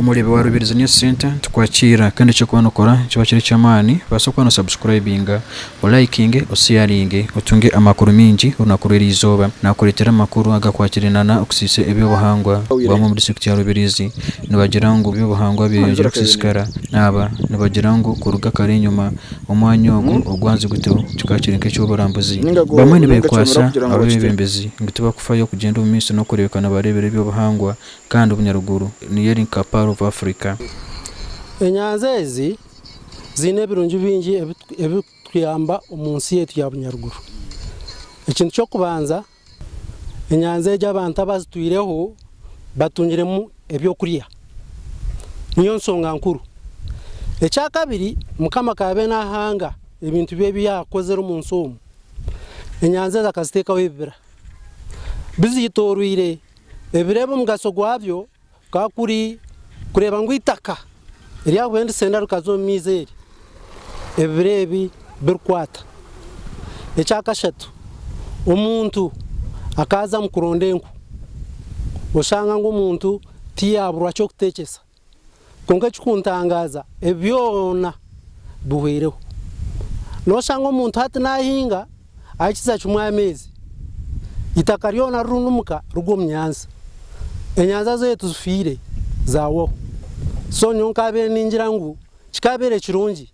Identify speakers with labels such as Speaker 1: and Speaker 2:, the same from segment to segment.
Speaker 1: Omuri wa Rubirizi News Center tukwakira kandi cyo kwanokora kiba kiri cyamani basokwana subscribinga liking sharing utunge amakuru mingi unakurira izoba nakuretera amakuru agakwakirinana Okusisa Ebyobuhangwa bamwe muri sector ya Rubirizi nibagira ngo Ebyobuhangwa biyongera kusisikara naba nibagira ngo kuruga kare inyuma umwanyogo ogwanze guteho kikakirinke cy'uburambuzi bamwe nibekwasa abebembezi ngituba kufayo kugenda mu minsi no kurebekana barebere Ebyobuhangwa kandi ubunyaruguru ni yeri kaparo of Africa.
Speaker 2: Enyanja ezi zine birungi bingi ebituyamba umunsi yetu ya bunyaruguru. Ikintu cyo kubanza enyanja y'abantu abazitwireho batungiremo ebyo kuriya. Niyo nsonga nkuru. Ecya kabiri mukama kabe nahanga ibintu bye byakozera umunsi umwe. Enyanja zakazitekaho ibira. Bizitoruire ebirebo mugaso gwabyo kakuri kureba ngo itaka iriya wende senda rukazo mizeri ebirebi birkwata ecyakashatu umuntu akaza mukurondenku ushanga ngo umuntu tiyabura cyo kutekesa konka kikuntangaza ebyona buhwereho no shanga umuntu hati nahinga akiza cyumwamezi itaka ryona runumuka rugo mnyanza enyanza zetu zifire zawo so nyonkabere ningira ngo kikabere kirungi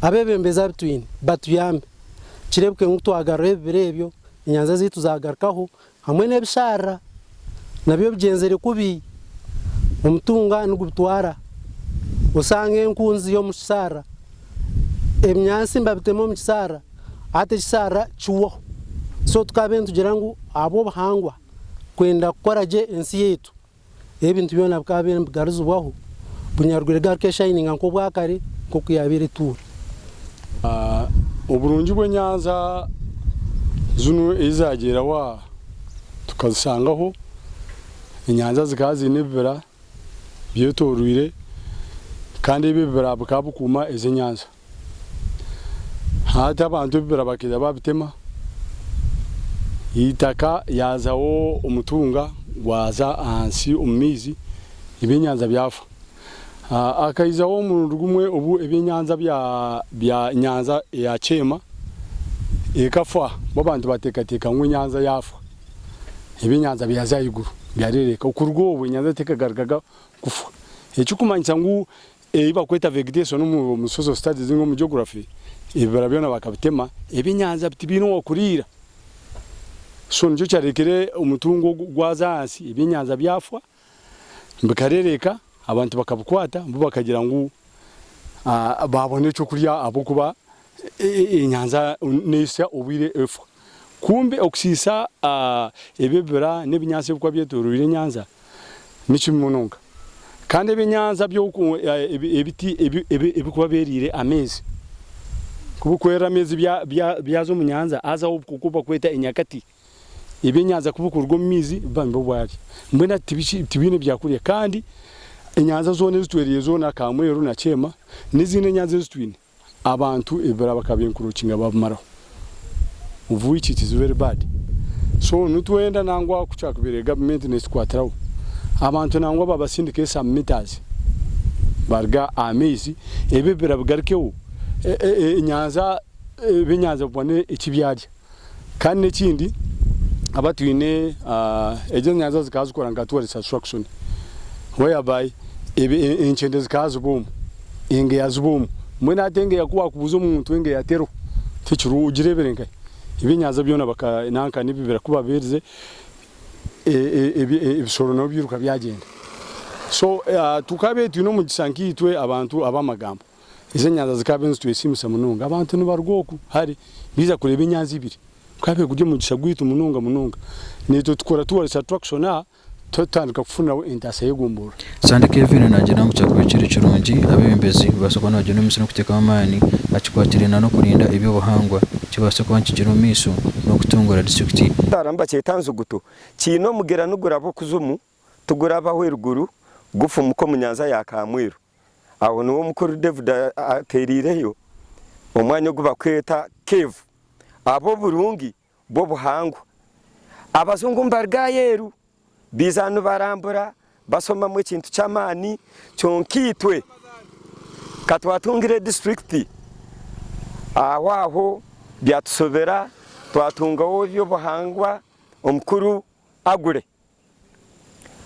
Speaker 2: abebembeza bitwine batuyambe kirebwe ngutwagarure birebyo enyanza zetu zagarukaho hamwe nebishara nabyo bigenzere kubi umutunga n'ugutwara usange nkunzi yo mushara emnyansi mbabitemo mu kisara ate kisara chuwo so tukabe tugira ngo abo bahangwa kwenda koraje ensi yetu ebintu byona bikabe bigaruzwaho bunyaruguru garke shining nko bwakare ko kuyabire tour
Speaker 3: uburungi bw'enyanza zuno izagera wa tukazisangaho enyanza zikazi nebira byotoruire kandi ibibira bukabukuma eze nyanza hata abantu bibira bakira babitema itaka yazawo umutunga waza ansi umizi ibinyanza byafa akaizawo mu rugumwe ubu ibinyanza bya nyanza ya chema ekafa babantu batekateka ngo nyanza yafa ibinyanza byazayiguru byarereka ukurwo ubu nyanza tekagargaga kufa ecyukumanyisa ngo iba kweta vegetation mu social studies ngo mu geography ibarabyona bakabitema ibinyanza bitibino okurira so njo cyarekere umutungo gwazansi ibinyanza byafwa mbikarereka abantu bakabukwata mbo bakagira ngo babone cyo kurya abo kuba inyanza nesa ubire efwa kumbe Okusisa ebebera nebinyanza bikwa byetorurire nyanza nici munonga kandi ebinyanza byo ebiti ebikuba berire amezi kubukwera amezi byazo mu nyanza aza kukuba kweta inyakati ibinyanza kubukurwa mizi bambo bwari mbona tibine byakuriye kandi enyanza zone zitweriye zona kamweru na chema nizine nyanza zitwine abantu ibara bakabinkurukinga bamaraho uvuye iki is very bad so nutwenda nangwa kucakubire government neskwataraho abantu nangwa babasindike some meters barga amezi ebebera bgarkewo enyanza binyanza bone ikibyarya kandi nekindi abatwine ejo nyanza zikazukora ngatuwa reconstruction whereby inchende zikazubum inge yazubum mwena atenge yakuwa kubuza umuntu enge yatero ticuru ugireberenga ibinyanza byona baka nanka nibibera kuba berze ebisoro no biruka byagenda so tukabe tuno mu gisankitwe abantu abamagambo ize nyanza zikabenze twesimusa mununga abantu nibarwoku hari biza kureba inyanza ibiri kabe kujye mu gisagwita mununga neto tukora tuwa reconstruction tutandika kufuna intasa yegumbura
Speaker 1: Sande Kevin nagira ngo cyakwe kiri kirungi abembezi basokwana bajye no misino kuteka amani akikwatirina no kurinda Ebyobuhangwa kibase kwa kigira miso no kutungura district
Speaker 4: taramba cyetanzu guto kino mugera nugura bo kuzumu tugura abahweruguru gufu muko munyanza yakamweru aho no mukuru David aterireyo umwanya guba kweta Kev abo burungi bo buhangwa abazungu mbarga yeru bizanu barambura basoma mu kintu cy'amani cyonkitwe katwatungire district aho byatusobera twatungaho Ebyobuhangwa omukuru agure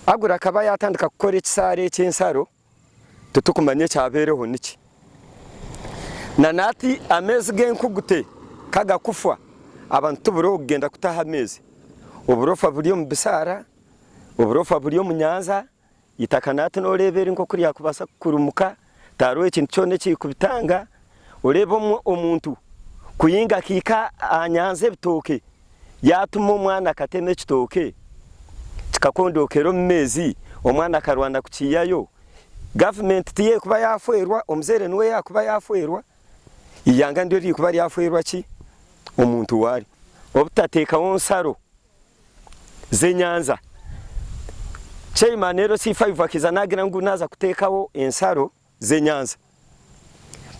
Speaker 4: akaba yatandika gukora ekisare cy'ensaro tutukumanye cyabereho niki nanati amezi genkugute kaga kufwa abantu buro kugenda kutaha amezi uburofa buriyo mu bisara uburofa buriyo mu nyanza itakanati no rebera inko kuri yakubasa kurumuka taro ikintu cyone kikubitanga urebo omuntu kuyinga kika anyanze bitoke yatuma umwana kateme kitoke kikakondokero mu mezi umwana karwana kukiyayo government tiye kuba yafwerwa omuzere niwe yakuba yafwerwa iyanga ndio ri kuba yafwerwa ki omuntu wari obutateka wonsaro zenyanza Cheimanero C5 akizanagira ngo naza kutekaho ensaro zenyanza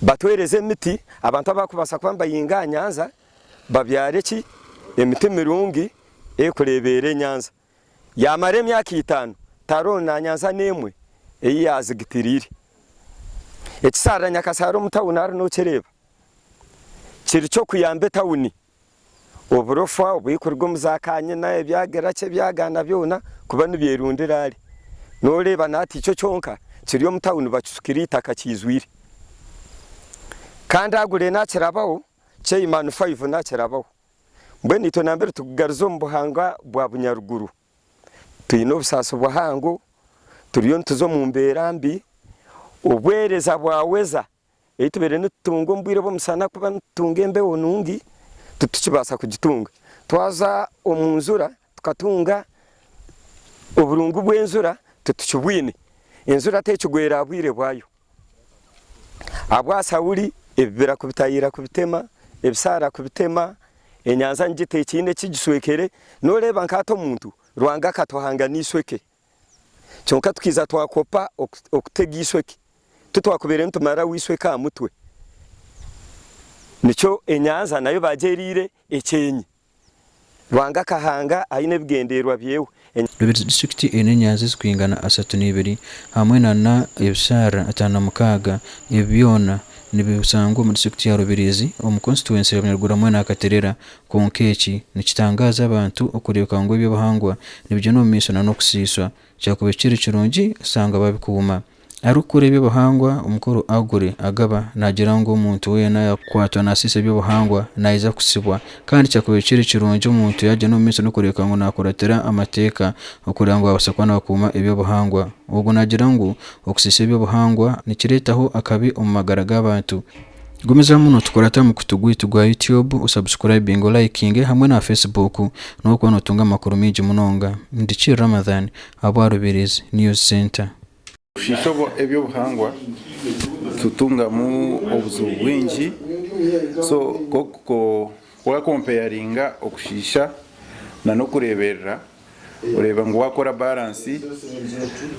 Speaker 4: batwereze emiti abantu abakubasa kwamba yinga nyanza babyare ki emiti mirungi ekurebere nyanza yamare myaka 5 tarona nyanza nemwe eyazigitirire ekisara nyakasaro mutawunaro no kereba kiri cyo kuyambe tawuni oburofa obuyikorwa muzakanye na ebyagera cye byagana byona kuba nibyerundirari noreba nati cyo cyonka kiriyo mutawuni bacusukirita kakizwire kandi agure nakirabaho Cheiman 5 nakirabaho mbwe nito nambere tugaruzo mu buhanga bwa bunyaruguru tuyino busaso buhango turiyo ntuzo mu mberambi obwereza bwaweza etubere nutungo mbwire bo musana kuba nutungembe onungi tutukibasa kugitunga twaza omunzura tukatunga oburungu bw'enzura tutukibwine enzura tekigwera abwire bwayo abwasawuli ebibera kubitayira kubitema ebisara kubitema enyanza njite kinde kigiswekere noreba nkato muntu rwanga katohanganisweke cyonka tukiza twakopa okutegisweke tutwakubere ntumara wisweka mutwe nico enyanza nayo bagerire ekenyi rwanga kahanga ayine bwenderwa byewe
Speaker 1: Rubirizi district Enyanja zikwingana 32 hamwe na ebisara 56 ebyona nibisango mu district ya Rubirizi omuconstituency y'Abanyarwanda mwe nakaterera konkeki nikitangaza abantu okureka ngo Ebyobuhangwa nibyo no misona no kusiswa cyakubekire kirungi sanga babikuma arukure Ebyobuhangwa umukuru agure agaba nagira ngo umuntu we na yakwatwa nasise Ebyobuhangwa naiza kusibwa kandi cyakubekire kirungi umuntu yaje no misona no kureka ngo nakoratera amateka okugira ngo abasakwana bakuma Ebyobuhangwa ubwo nagira ngo okusisa Ebyobuhangwa nikiretaho akabi omumagara g'abantu Gomeza muno tukorata mu kutugwitu gwa YouTube usubscribing liking hamwe na Facebook no kwa notunga amakuru mingi munonga ndici Ramadan abo Rubirizi News Center
Speaker 5: Shishobo Ebyobuhangwa tutunga mu obuzu bwingi so koko kwa comparinga okushisha na no kureberera ureba ngo wakora balance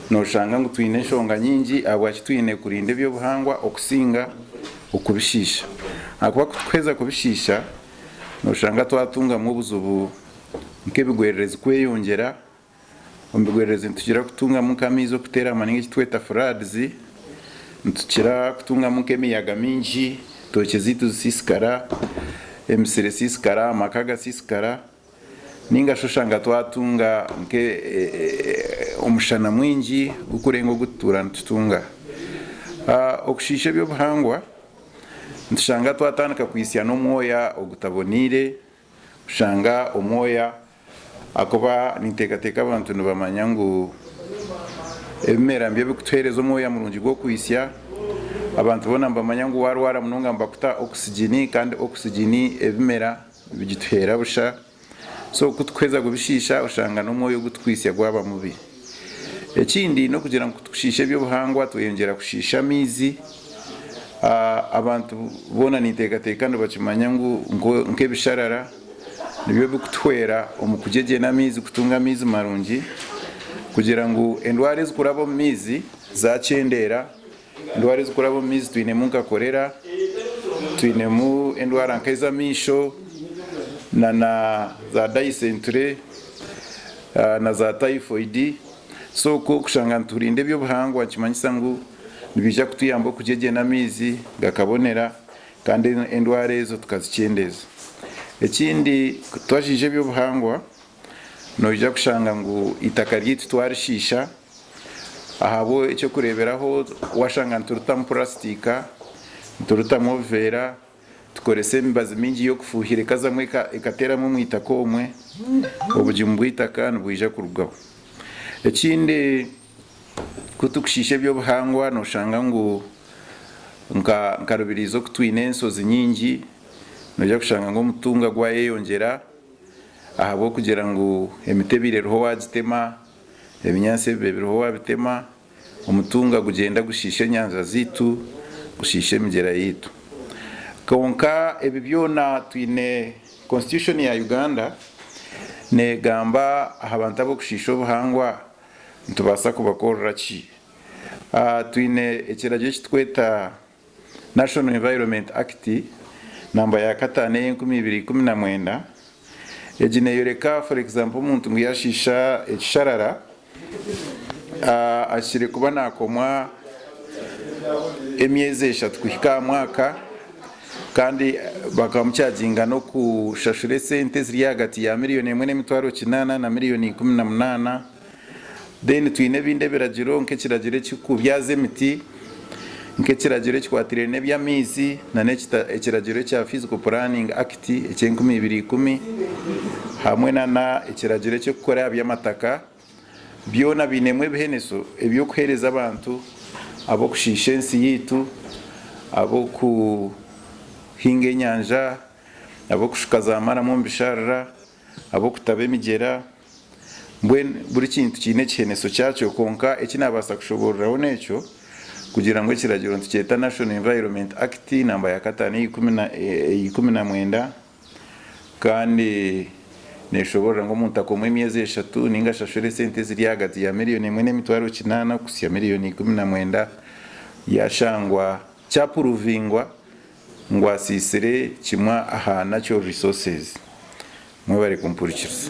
Speaker 5: no shanga ngo twine shonga nyingi abwachi twine kurinde Ebyobuhangwa okusinga okubishisha akuba kweza kubishisha no shanga twatunga mu buzubu nkebigwererezi kweyongera ombigwererezi ntukira kutunga mu kamizo kutera amaningi kitweta floods ntukira kutunga mu kemiyaga mingi toke zitu siskara emisere siskara makaga siskara ninga shoshanga twatunga nke omushana mwingi gukurengo gutura ntutunga okushisha Ebyobuhangwa ntushanga twatandika kwisya no moya ogutabonire ushanga omoya akoba nintekateka abantu nibamanya ngo ebimera mbye bikutwereza omoya murungi gwo kwisya abantu bona mbamanya ngo warwara munonga mbakuta oxygen kandi oxygen ebimera bigitwera busha so kutukweza kubishisha ushanga no moyo gutwisya gwaba mubi ekindi no kugira ngo tukushisha Ebyobuhangwa tuyongera kushisha mizi abantu bona nintekateka ndo bakimanya ngo nkebisharara nibyo bikutwera omukujeje na mizi kutunga mizi marungi kugira ngo endware zikurabo mizi za chendera endware zikurabo mizi twine munka korera twine mu endware nkaiza misho na za dysentery na za typhoid so ko kushanga turinde ebyobuhangwa kimanyisa ngu nibija kutuyamba okujegena amizi gakabonera kandi endwara ezo tukazikendeza. Ekindi twajije ebyobuhangwa noija kushanga ngu itaka ryaitu twarishisha ahabo ekyo kureberaho washanga nturutamu plastika nturutamu overa tukorese emibazi mingi yo kufuhira kazamwe ekateramu mu itaka omwe obugimu bw'itaka nibwija kurugaho. Ekindi kutukushisha ebyobuhangwa noshanga ngu nka Rubirizi okutwine ensozi nyingi noija kushanga ngu omutunga gwayeyongera ahabo kugira ngu emiti ebireho wagitema ebinyansi ebireho wabitema omutunga gugenda gushisha enyanja zitu gushisha emigyera yitu. Konka ebi byona twine constitution ya Uganda negamba abantu abo kushisha obuhangwa ntubasa kubakorera ki. Twine ekiragiro kitweta National Environment Act namba ya 5/2019 ejine yoreka for example umuntu nguyashisha ekisharara ashire kuba nakomwa emyezi 3 kuhika mwaka kandi bakamucyaginga no kushashura sente ziri hagati ya $1,800,000 na $1,18,000. Then twine binde biragiro nk'ekiragiro cy'ukubyaza emiti nk'ekiragiro cy'kwatire nebyamizi na ekiragiro cya Physical Planning Act '2010 hamwe na ekiragiro cyo gukora by'amataka byona binemwe biheneso ebyo kuhereza abantu abo kushisha ensi yitu abo kuhinga enyanja abo kushukaza amara mu mbisharara abo kutaba emigyera buri kintu kine kiheneso cyacyo konka ekinabasa kushoboreraho necyo kugira ngo ekiragiro ntucyeta National Environment Act namba ya 5/2019 kandi neshobora ngo umuntu akomwe emyezi 3 ninga shashure sente ziri hagati ya $1,800,000 kusya $1,19,000 yashangwa cyapuruvingwa ngo asisire kimwa aha natural resources mwe bari kumpurikiriza.